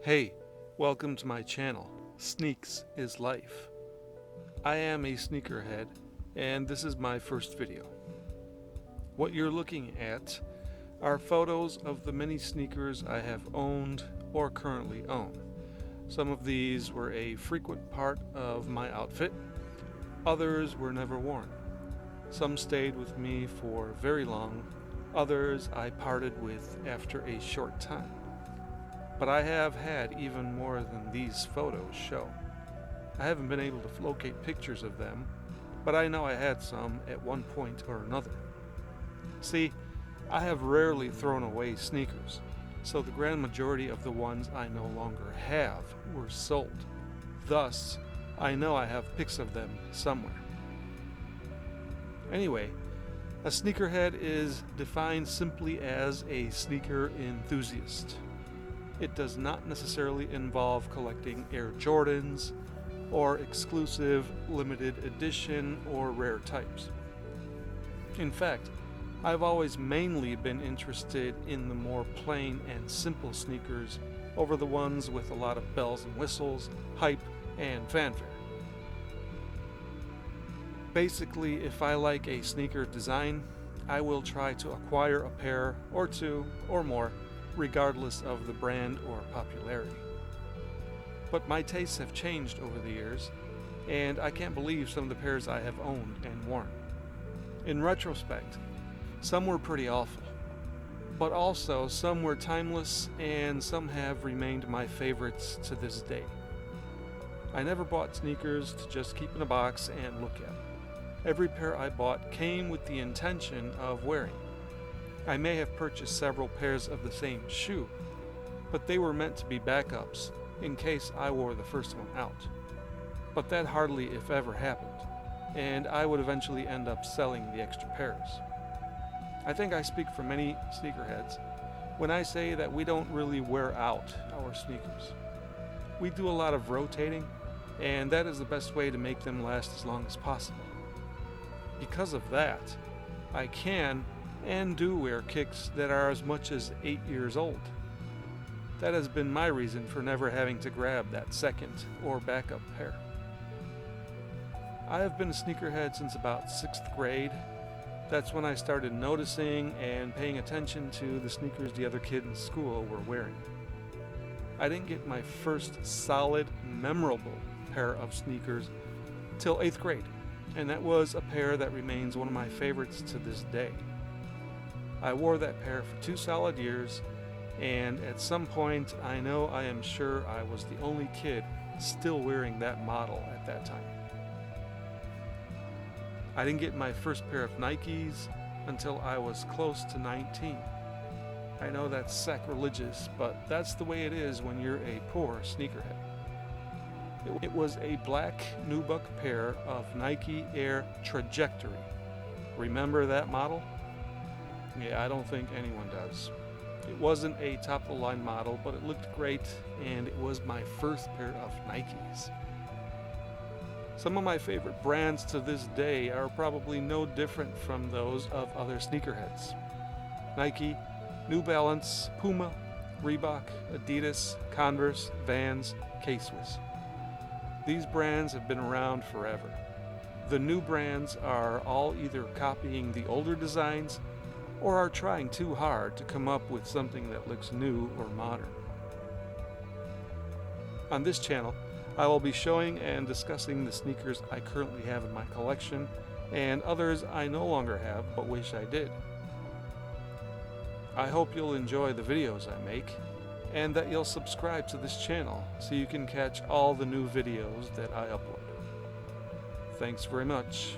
Hey, welcome to my channel, Sneax is Life. I am a sneakerhead, and this is my first video. What you're looking at are photos of the many sneakers I have owned or currently own. Some of these were a frequent part of my outfit, others were never worn. Some stayed with me for very long, others I parted with after a short time. But I have had even more than these photos show. I haven't been able to locate pictures of them, but I know I had some at one point or another. See, I have rarely thrown away sneakers, so the grand majority of the ones I no longer have were sold. Thus, I know I have pics of them somewhere. Anyway, a sneakerhead is defined simply as a sneaker enthusiast. It does not necessarily involve collecting Air Jordans or exclusive limited edition or rare types. In fact, I've always mainly been interested in the more plain and simple sneakers over the ones with a lot of bells and whistles, hype, and fanfare. Basically, if I like a sneaker design, I will try to acquire a pair or two or more, regardless of the brand or popularity. But my tastes have changed over the years, and I can't believe some of the pairs I have owned and worn. In retrospect, some were pretty awful, but also some were timeless and some have remained my favorites to this day. I never bought sneakers to just keep in a box and look at. Every pair I bought came with the intention of wearing. I may have purchased several pairs of the same shoe, but they were meant to be backups in case I wore the first one out. But that hardly if ever happened, and I would eventually end up selling the extra pairs. I think I speak for many sneakerheads when I say that we don't really wear out our sneakers. We do a lot of rotating, and that is the best way to make them last as long as possible. Because of that, I can and do wear kicks that are as much as 8 years old. That has been my reason for never having to grab that second or backup pair. I have been a sneakerhead since about 6th grade. That's when I started noticing and paying attention to the sneakers the other kids in school were wearing. I didn't get my first solid, memorable pair of sneakers till 8th grade, and that was a pair that remains one of my favorites to this day. I wore that pair for 2 solid years, and at some point I am sure I was the only kid still wearing that model at that time. I didn't get my first pair of Nikes until I was close to 19. I know that's sacrilegious, but that's the way it is when you're a poor sneakerhead. It was a black nubuck pair of Nike Air Trajectory. Remember that model? Yeah, I don't think anyone does. It wasn't a top-of-the-line model, but it looked great, and it was my first pair of Nikes. Some of my favorite brands to this day are probably no different from those of other sneakerheads. Nike, New Balance, Puma, Reebok, Adidas, Converse, Vans, K-Swiss. These brands have been around forever. The new brands are all either copying the older designs or are trying too hard to come up with something that looks new or modern. On this channel, I will be showing and discussing the sneakers I currently have in my collection and others I no longer have but wish I did. I hope you'll enjoy the videos I make and that you'll subscribe to this channel so you can catch all the new videos that I upload. Thanks very much.